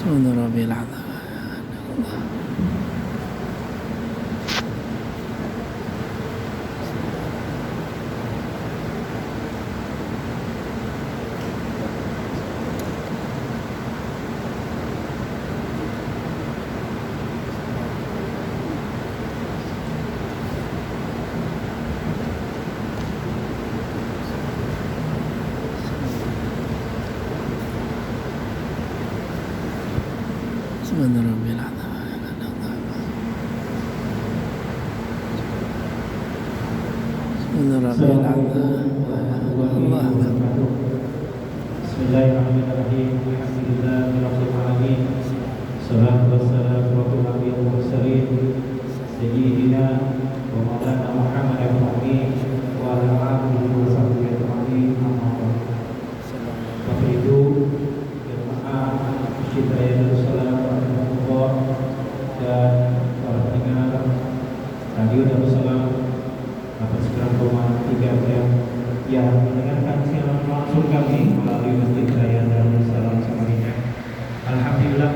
سبحان ربي العظيم. سبحان ربي العظيم. سبحان ربي العظيم. الله أكبر. Bismillahirrahmanirrahim. Alhamdulillahirabbil alamin. Salatu wassalamu ala nabiyil mursalin sayyidina wa maulana Muhammad wa ala alihi wa sahbihi ajma'in. Bapak Ibu jemaah Masjid Raya Darussalam dan para pendengar Radio Darussalam 89,3 yang mendengarkan siaran langsung kami melalui Masjid Raya Darussalam Samarinda. Alhamdulillah,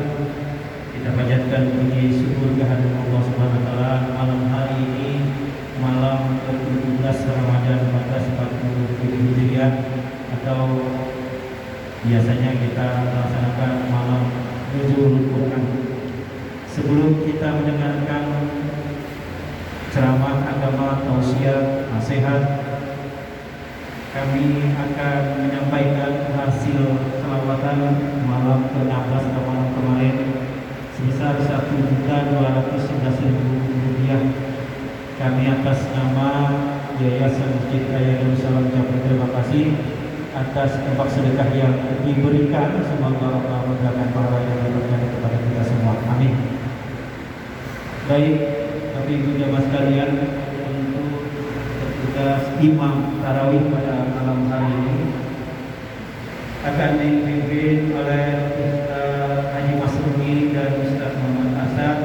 kita panjatkan puji syukur kehadirat Allah Subhanahu wa taala malam hari ini, malam ke-17 Ramadan 1447 Hijriah, atau biasanya kita melaksanakan malam Nuzulul Quran. Sebelum kita mendengarkan ceramah agama, tausiah, nasihat, kami akan menyampaikan hasil selawatan malam ke-16 atau malam kemarin sebesar Rp1.211.000. Kami atas nama Yayasan Masjid Raya Darussalam ucapkan terima kasih atas infak sedekah yang diberikan. Semoga Allah memberikan pahala yang berlimpah kepada kita semua. Amin. Baik, Bapak Ibu jemaah sekalian, untuk tugas imam tarawih pada malam hari ini akan dipimpin oleh Ustaz Haji Masruni dan Ustaz Muhammad Asad,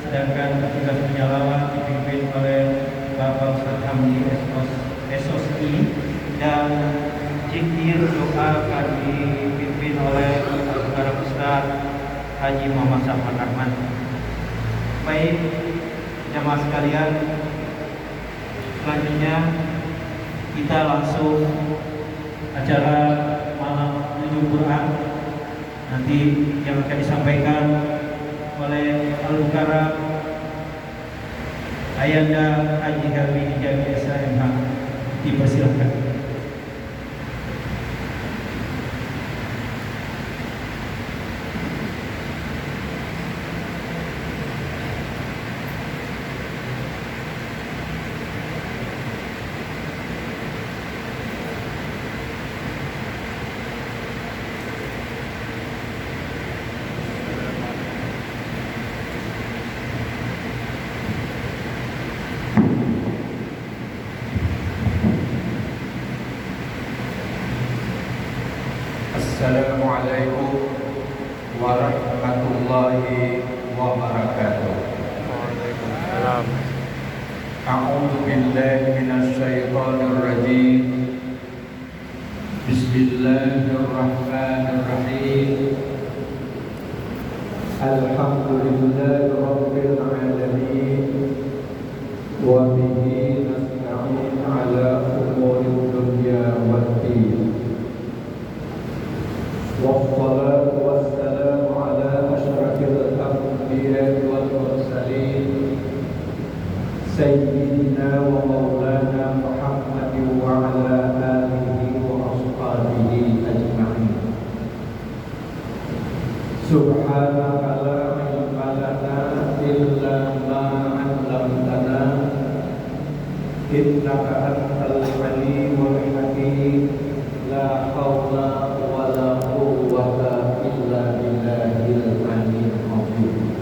sedangkan tugas menyalawat dipimpin oleh Bapak Ustaz Hamdi SOSI, dan zikir doa akan dipimpin oleh saudara Ustaz Haji Muhammad Safar Ahmad. Baik, jemaah sekalian, selanjutnya kita langsung acara malam Nuzul Quran nanti yang akan disampaikan oleh Al-Mukarram Ayanda Haji Helmi Hijabi SMH. Dipersilakan. Assalamualaikum warahmatullahi wabarakatuh. Waalaikumsalam. A'udzu billahi minasy syaithanir rajim. Bismillahirrahmanirrahim. Alhamdulillahi rabbil alamin wa bihi nasta'in ala umuri dunya waddin. Wassalatu wassalamu ala asyrafil anbiya'i wal mursalin sayyidina wa maulana Muhammadin wa ala alihi wa ashabihi ajma'in. Subhanaka la ilma lana illa ma 'allamtana innaka antal alimul hakim. La haula wa la quwwata illa billahil aliyyil azim.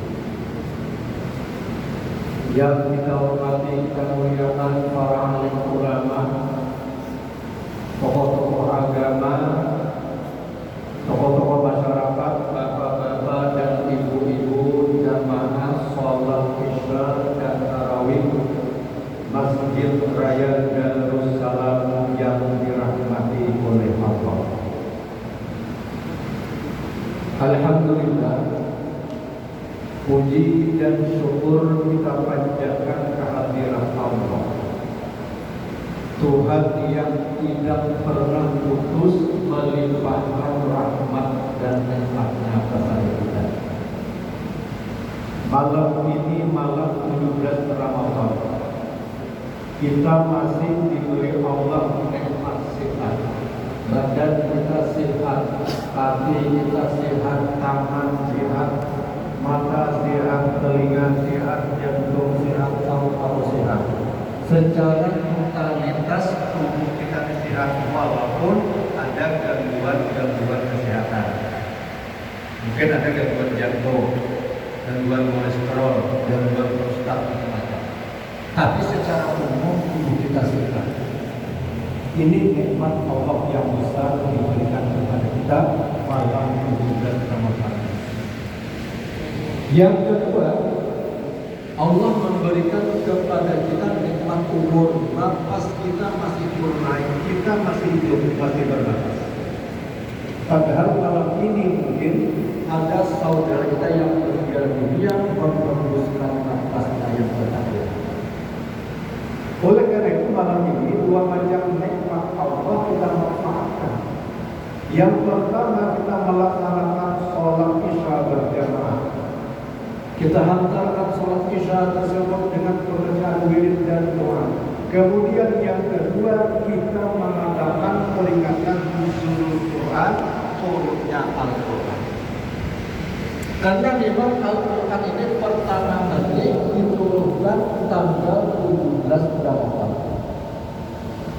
Yang kita hormati kemuliaan para alim ulama, tokoh-tokoh agama, tokoh-tokoh masyarakat, bapak-bapak dan ibu-ibu jamaah sholat isya dan tarawih Masjid Raya Darussalam yang dirahmati oleh Allah. Alhamdulillah, puji dan syukur kita panjatkan kehadiran Allah, Tuhan yang tidak pernah putus melimpahkan rahmat dan nikmatnya kepada kita. Malam ini malam 17 Ramadan, kita masih diberi Allah nikmat sehat. Badan kita sehat, hati kita sehat, tangan sehat, mata sehat, telinga sehat, jantung sehat, paru-paru sehat. Secara totalitas tubuh kita sehat walaupun ada gangguan-gangguan kesehatan. Mungkin ada gangguan jantung, gangguan kolesterol, gangguan prostat macam-macam. Tapi secara umum tubuh kita sehat. Ini nikmat Allah yang besar diberikan kepada kita malam 17 Ramadan. Yang kedua, Allah memberikan kepada kita nikmat umur. Napas kita masih naik, kita masih hidup, masih bernafas. Padahal malam ini mungkin ada saudara kita yang meninggal dunia menghembuskan nafasnya yang terakhir. Oleh karena itu malam ini dua macam nikmat Allah kita manfaatkan. Yang pertama, kita melaksanakan sholat isya berjamaah. Kita hantarkan sholat isya tersebut dengan pekerjaan wirid dan doa. Kemudian yang kedua, kita mengadakan peringatan nuzulul Quran, turunnya Al-Quran. Karena memang Al-Quran ini pertama kali diturunkan tanggal 17 Ramadan.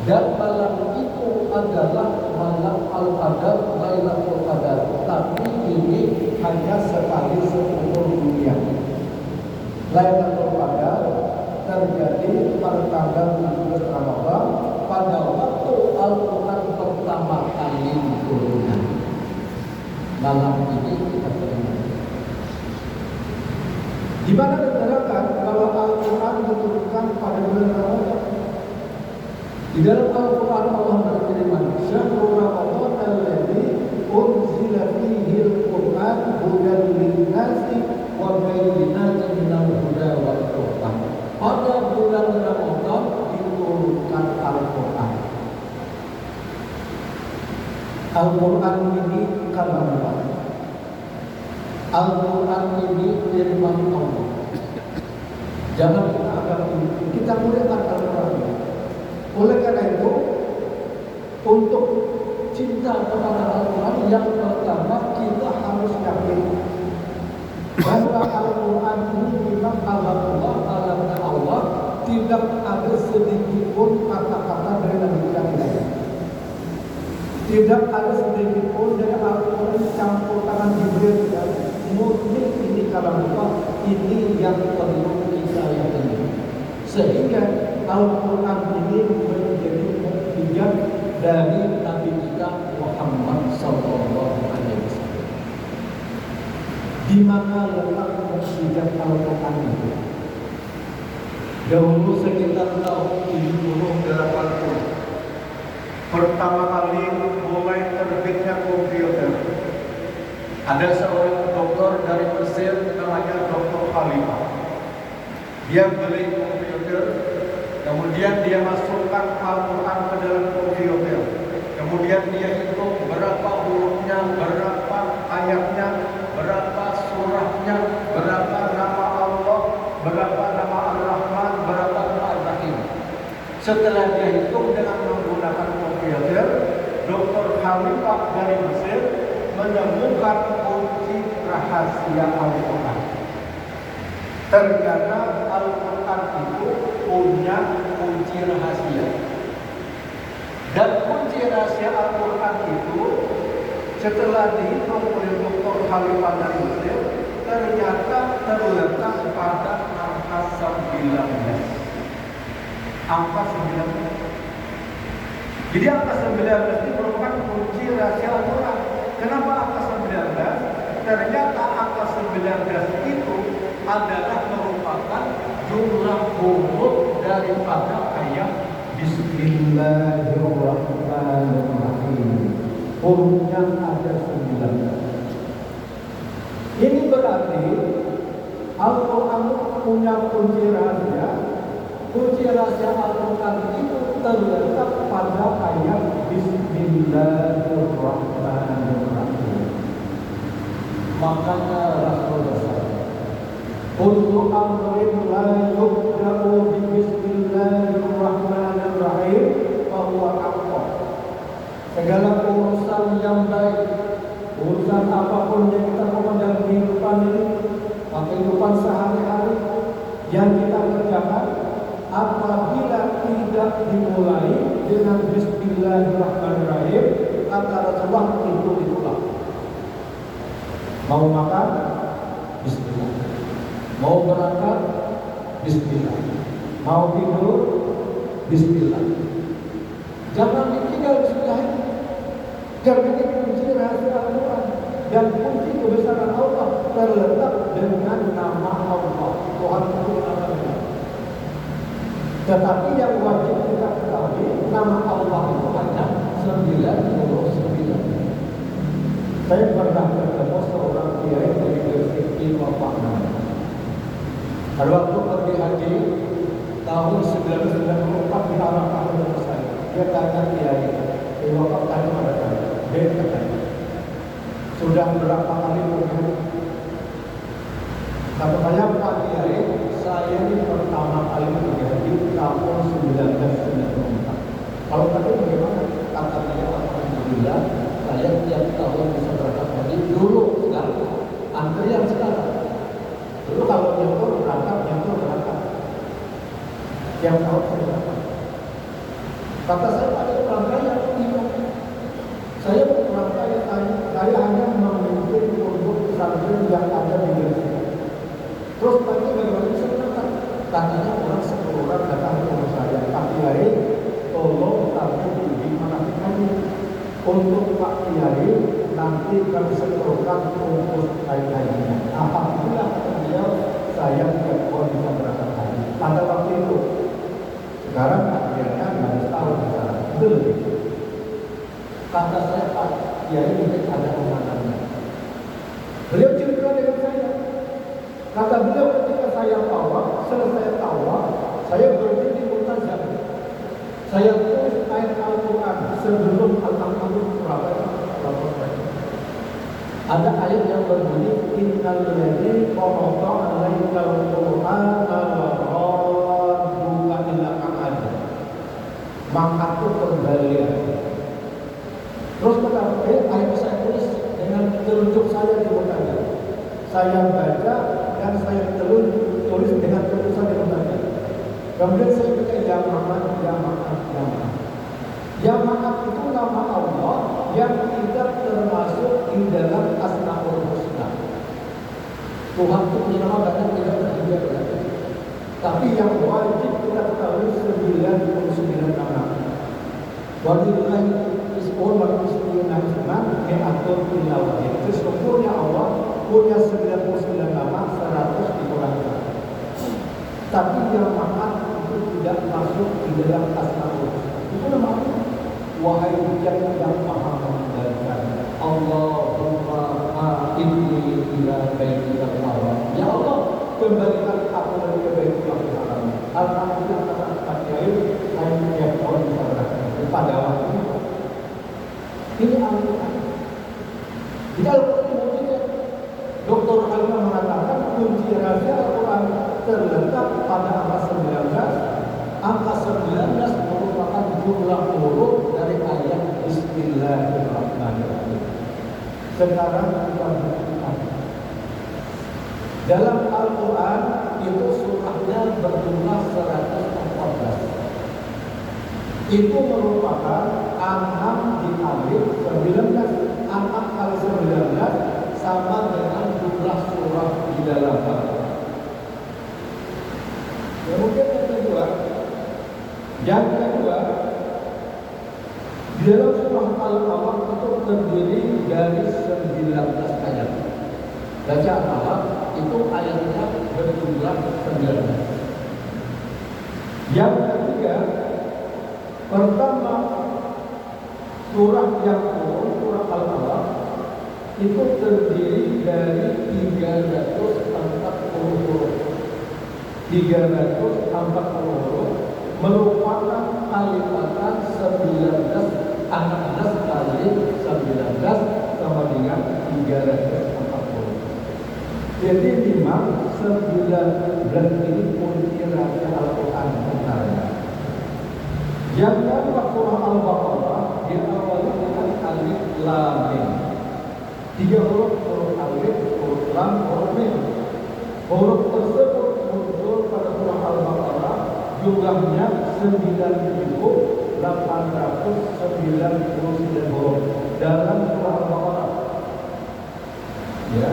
Dan malam itu adalah malam Al-Qadar, Lailatul Qadar. Tapi ini hanya sekali seumur dunia. Lailatul Qadar terjadi pada tanggal 17 Ramadan pada waktu Al-Quran pertama kali diturunkan. Malam ini kita beriman. Di mana diterangkan bahwa Al-Quran diturunkan pada bulan Ramadan. Di dalam Al-Quran Allah berfirman, "Syahrul Ramadan alladzi unzila fihi al-Quran hudan lin-nasi wa bayyinatin minal huda wal furqan." Pada bulan Ramadan diturunkan Al-Quran. Al-Quran ini kalam Allah. Al-Quran ini firman Allah. Jangan kita anggap ini, kita muliakan Al-Quran. Oleh karena itu, untuk cinta kepada Al-Quran, yang pertama kita harus yakin bahwa Al-Quran ini memang alamnya Allah, tidak ada sedikit pun kata-kata dari Nabi kita. Tidak ada sedikit pun dari Al-Quran campur tangan Jibril. Murni ini kalam Allah, ini yang perlu kita yakini. Sehingga Al-Quran ini menjadi mukjizat dari Nabi kita Muhammad Sallallahu Alaihi Wasallam. Di mana letak mukjizat Al-Quran itu? Dahulu sekitar tahun 70-80, pertama kali mulai terbitnya komputer. Ada seorang dokter dari Mesir namanya Dr. Khalifah. Dia beli komputer, kemudian dia masukkan Al-Quran ke dalam komputer. Kemudian dia hitung berapa hurufnya, berapa ayatnya, berapa surahnya, berapa nama Allah, berapa nama Ar-Rahman, berapa nama Ar-Rahim. Setelah dia hitung dengan menggunakan komputer, Dr. Khalifah dari Mesir menemukan kunci rahasia Al-Quran. Ternyata Al-Quran itu punya kunci rahasia. Dan kunci rahasia Al-Quran itu setelah dihitung oleh Dr. Khalifah dari Mesir, ternyata terletak pada angka 19. Angka 19. Jadi angka 19 itu merupakan kunci rahasia Al-Quran. Kenapa angka 19? Ternyata angka 19 itu adalah merupakan jumlah huruf daripada ayat Bismillahirrahmanirrahim. Hurufnya ada 19. Ini berarti Al-Quran punya kunci rahasia. Kunci rahasia Al-Quran itu terletak pada ayat Bismillahirrahmanirrahim. Makanya Rasulullah kullu amrin la yubda'u bi bismillahirrahmanirrahim fahuwa aqwa. Segala urusan yang baik, urusan apapun yang kita lakukan dalam kehidupan ini, kehidupan sehari-hari yang kita kerjakan, apabila tidak dimulai dengan bismillahirrahmanirrahim, kata Rasulullah itu ditolak. Mau makan, bismillah. Mau berangkat, bismillah. Mau tidur, bismillah. Jangan ditinggal bismillah itu. Karena ini kunci rahasia Al-Quran. Dan kunci kebesaran Allah terletak dengan nama Allah. Tuhan itu namanya. Tetapi yang wajib kita ketahui, nama Allah itu hanya 99. Saya pernah ketemu seorang kiai dari Gresik di Wapakna. Pada waktu pergi haji tahun 1994 di Arafah ketemu saya. Dia tanya kiai, di Wapakna pada saya. Dia katanya, sudah berapa kali pergi? Kata saya, Pak Kiai, saya ini pertama kali pergi haji tahun 1994. Kalau tadi bagaimana? Kata saya, alhamdulillah, saya tiap tahun bisa berangkat haji dulu sekarang. Antrian sekarang. Dulu kalau nyetor berangkat. Tiap tahun saya berangkat. Kata saya, ada rangkaian tidak. Saya rangkaian, saya hanya memimpin untuk pesantren yang ada di Gresik. Terus tadi bagaimana bisa berangkat? Katanya orang 10 orang datang ke rumah saya. Pak Kiai, tolong kami di manasik haji. Untuk Pak Kiai, nanti kami setorkan ongkos hajinya. Alhamdulillah beliau, saya tiap tahun bisa berangkat haji. Pada waktu itu, sekarang akhirnya harus tahu sekarang. Itu lebih. Kata saya, Pak Kiai ini ada umatannya. Beliau cerita dengan saya. Kata beliau, ketika saya selesai tawaf, saya berdiri di Multazam. Saya tulis ayat Al-Quran sebelum Al-Quran berapa. Ada ayat yang berbunyi, Innal ladzi farada 'alaikal Qur'ana radduka ila ma'ad. Maka itu kembali. Terus kata ayat saya tulis dengan telunjuk saya di Multazam. Saya baca dan saya tulis dengan tulisan di Multazam. Kemudian saya baca ya Muhammad. Ya Muhammad itu nama Allah yang tidak termasuk di dalam Asmaul Husna. Tuhan itu punya nama banyak, tidak terhingga berarti. Tapi yang wajib kita ketahui 99 nama. Walillahi ismul husna mi'atun illa wahid. Sesungguhnya Allah punya 99 nama, 100 dikurangkan. Tapi yang Maha itu tidak masuk di dalam Asmaul Husna. Itu nama Allah. Wahai yang Maha mengendalikan, Allahumma inni ila baitikal haram. Ya Allah, kembalikan aku dari ke Baitul Haram. Alhamdulillah kata Kiai, saya tiap tahun bisa berangkat. Pada waktu itu, ini Al-Quran. Di Al-Quran mujizat. Dr. Halimah mengatakan kunci rahasia Al-Quran terletak pada angka 19. Angka 19 merupakan jumlah huruf dari ayat Bismillahirrahmanirrahim. Sekarang kita buktikan. Dalam Al-Quran itu surahnya berjumlah 114. Itu merupakan 6 dikali 19. 6 kali 19 sama dengan jumlah surah di dalam Al-Quran. Kemudian yang kedua, di dalam surah Al-Alaq itu terdiri dari 19 ayat. Baca Al-Alaq itu ayatnya berjumlah 19. Yang ketiga, pertama surah yang turun, surah Al-Alaq itu terdiri dari 340 huruf. 340 huruf merupakan kalipatan 19 kali 19 sama dengan 340. Jadi memang 19 ini kunci rahasia Al-Quran sebenarnya. Yang kedua surah Al-Baqarah diawali dengan alif lam mim. 3 huruf alif, huruf lam, huruf mim. Huruf tersebut muncul pada surah Al-Baqarah, jumlahnya 9.899 huruf dalam surah Al-Baqarah. Ya,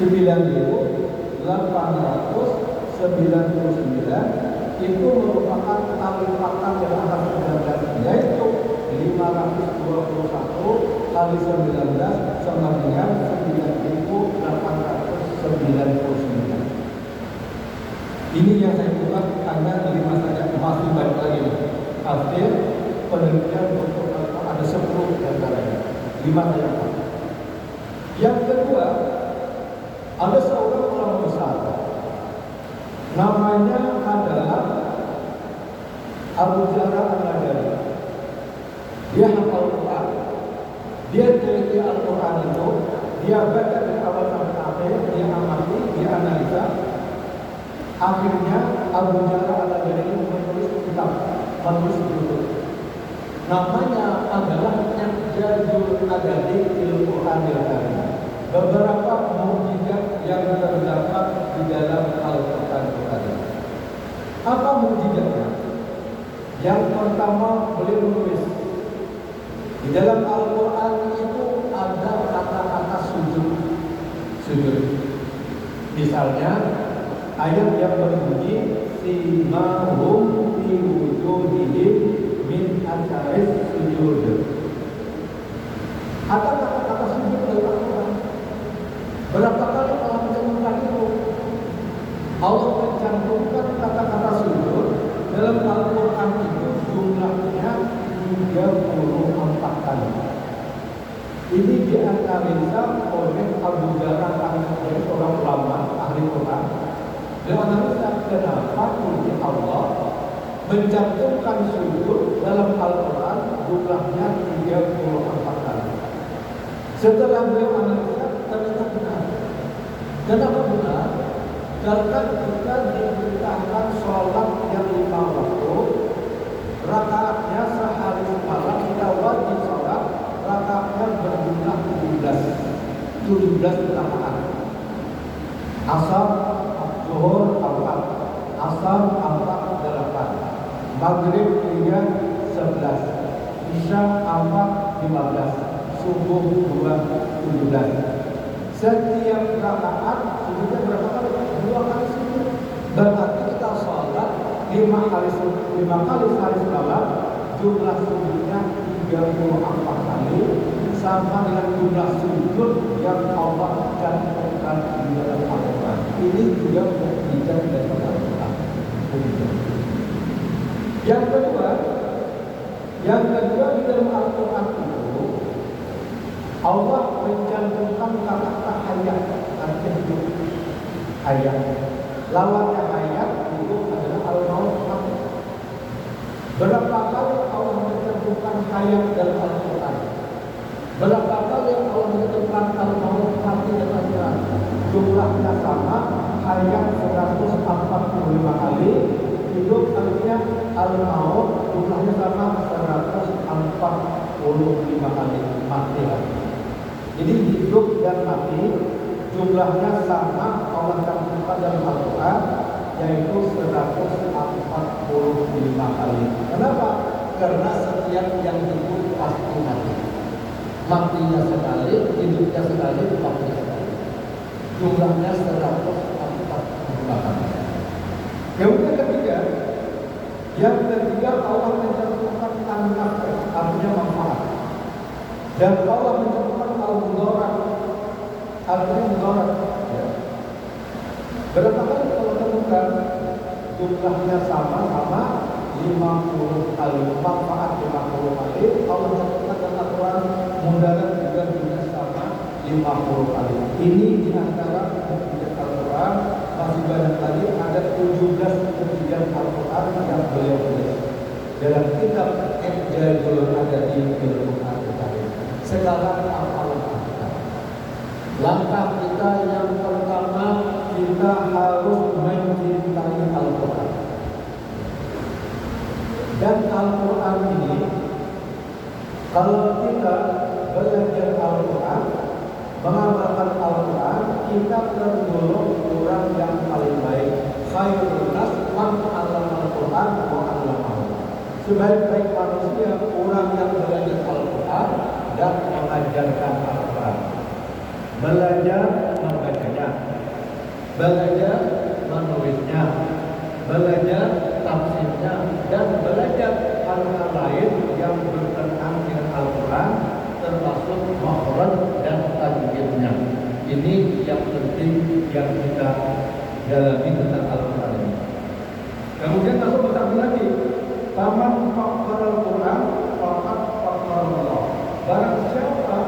9.899 itu merupakan kalipatan yang akan 19, yaitu 521 kali 19 sama dengan 9.899. Ini yang saya buat karena 5 saja, masih banyak lagi. Hasil penelitian untuk ada 10 diantaranya, 5 saja. Yang kedua, ada seorang ulama besar, namanya adalah Abu Jara Al-Nadari. Dia hafal Quran, dia teliti Al-Quran itu, dia baca dari awal sampai akhir, dia amati, dia analisa. Akhirnya Abu Jara Al-Nadari menulis kitab, menulis buku. Namanya adalah Nahjul Adadi fil Qur'anil Karim. Beberapa mukjizat yang terdapat di dalam Al-Quran. Apa mukjizatnya? Yang pertama, beliau menulis di dalam Al-Quran itu ada kata-kata sujud. Misalnya ayat yang berbunyi simahum fi wujuhihim min atharis sujud. Ada kata-kata sujud dalam Al-Quran. Berapa kali Allah mencantumkan itu? Allah mencantumkan kata-kata sujud dalam Al-Quran itu jumlahnya 34 kali. Ini dianalisa oleh Abu Jara Al-Nadari, seorang ulama ahli Quran. Dia analisa kenapa ini Allah mencantumkan sujud dalam Al-Quran jumlahnya 34 kali. Setelah beliau analisa, ternyata benar. Kenapa benar? Karena kita diberitakan sholat yang 5 waktu, rakaatnya sehari semalam kita wajib sholat, rakaatnya berjumlah 17 rakaat. Asar, zuhur 4, asar 4, 8, maghrib 3, 11, isya 4, 15, subuh 2, 17. Setiap rakaat sujudnya berapa kali? 2 kali sujud. Berarti kita sholat 5 kali sehari semalam, jumlah sujudnya 34 kali, sama dengan jumlah sujud yang Allah cantumkan di dalam Al-Quran. Ini juga mukjizat dari Al-Quran. Yang kedua di dalam Al-Quran itu Allah mencantumkan kata-kata hayat, artinya hidup. Hayat. Lawannya hayat itu adalah al-maut, mati. Berapa kali Allah mencantumkan hayat dalam Al-Quran? Berapa kali Allah mencantumkan al-maut, mati dalam Al-Quran? Jumlahnya sama, hayat 145 kali, hidup artinya al-maut, jumlahnya sama 145 kali, mati lagi. Jadi hidup dan mati jumlahnya sama Allah cantumkan dalam Al-Quran, yaitu 145 kali. Kenapa? Karena setiap yang hidup pasti mati. Matinya sekali, hidupnya sekali, matinya sekali. Jumlahnya 145 kali. Kemudian yang ketiga Allah mencantumkan an-naf'ah, artinya manfaat. Dan Allah mencantumkan al-mudarat, artinya mudarat. Ya. Berapa kali Allah temukan? Jumlahnya sama 50 kali, manfaat 50 kali. Allah mencantumkan dalam Al-Quran, mudarat juga jumlahnya sama 50 kali. Ini diantara mukjizat Al-Quran, masih banyak lagi, ada 17 ujian Al-Quran yang beliau tulis dalam kitab Ijazul Adadi bil Quran Karim. Sekarang apa-apa? Langkah kita yang pertama, kita harus mencintai Al-Quran. Dan Al-Quran ini, kalau kita belajar Al-Quran, mengamalkan Al-Quran, kita tergolong orang yang paling baik. Khairun nas man 'allama Al-Quran wa 'allamahu. Sebaik-baik manusia orang yang belajar Al-Quran dan mengajarkan Al-Quran. Belajar membacanya, belajar menulisnya, belajar tafsirnya, dan belajar hal-hal lain yang berkenaan dengan Al-Quran, termasuk makhraj dan tajwidnya. Ini yang penting yang kita dalami tentang Al-Quran ini. Kemudian masuk bersabda lagi, "Faman faqara Al-Quran faqad faqara Allah." Barang siapa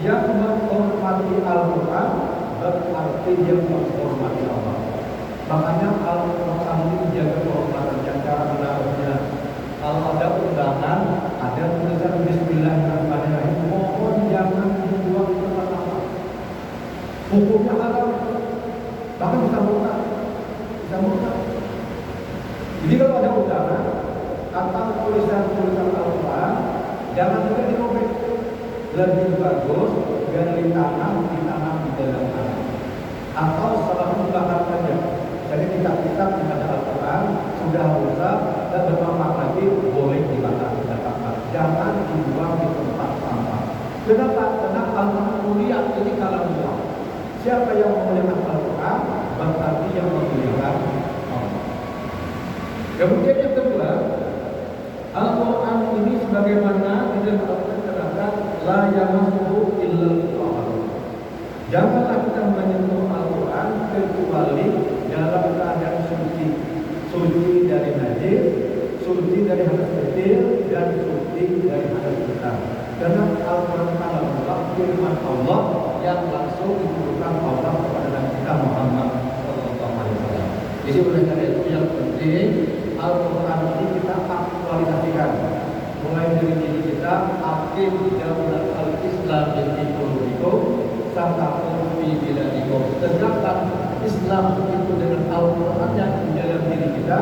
yang menghormati Al-Quran, berarti dia menghormati Allah. Makanya Al-Quran ini jaga kehormatannya, cara menaruhnya. Kalau ada undangan, ada tulisan Bismillahirrahmanirrahim, mohon jangan dibuang ke tempat sampah. Hukumnya haram, bahkan bisa murtad, Jadi kalau ada undangan atau tulisan-tulisan Al-Quran, jangan juga dirobek. Lebih bagus gali ditanam di dalam tanah, atau salah dibakar saja. Jadi kitab-kitab yang ada Al-Quran sudah rusak dan bermanfaat lagi, boleh dibakar, jangan dibuang di tempat sampah. Kenapa? Karena Al-Quran mulia, ini kalamullah. Siapa yang memuliakan Al-Quran, berarti yang memuliakan Allah. Kemudian yang kedua, Al-Quran ini sebagaimana di dalam Al-Quran terdapat la yamassuhu illal mutahharun. Janganlah kita menyentuh Al-Quran kecuali dalam keadaan suci. Suci dari najis, suci dari hadas kecil, dan suci dari hadas besar. Karena Al-Quran adalah firman Allah yang langsung diturunkan Allah kepada Nabi kita Muhammad SAW. Jadi oleh karena itu yang penting Al-Quran ini kita aktualisasikan. Mulai dari diri kita, aktif dalam al-Islam di qulubikum sampai fi biladikum. Tegakkan Islam itu dengan Al-Quran yang di dalam diri kita,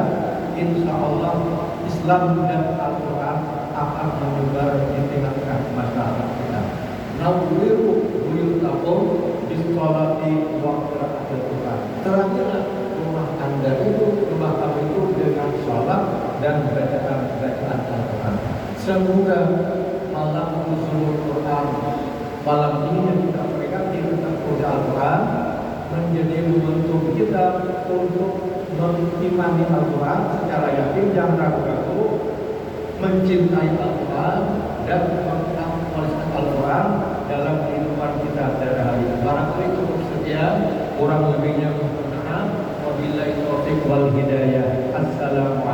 insya Allah Islam dan Al-Quran akan menyebar di tengah-tengah masyarakat kita. Nawwiru buyutakum bis-sholati wa qira'atil Quran. Terangkanlah rumah Anda itu, rumah kamu itu dengan sholat dan bacaan Al-Quran. Semoga malam nuzul Quran, malam ini yang kita peringati tentang Al-Quran, menjadi momentum kita untuk mengimani Al-Quran secara yakin, jangan ragu-ragu, mencintai Al-Quran dan mengamalkan Al-Quran dalam kehidupan kita sehari-hari. Barangkali cukup sekian, kurang lebihnya mohon maaf. Wabillahi taufiq wal hidayah. Assalamualaikum.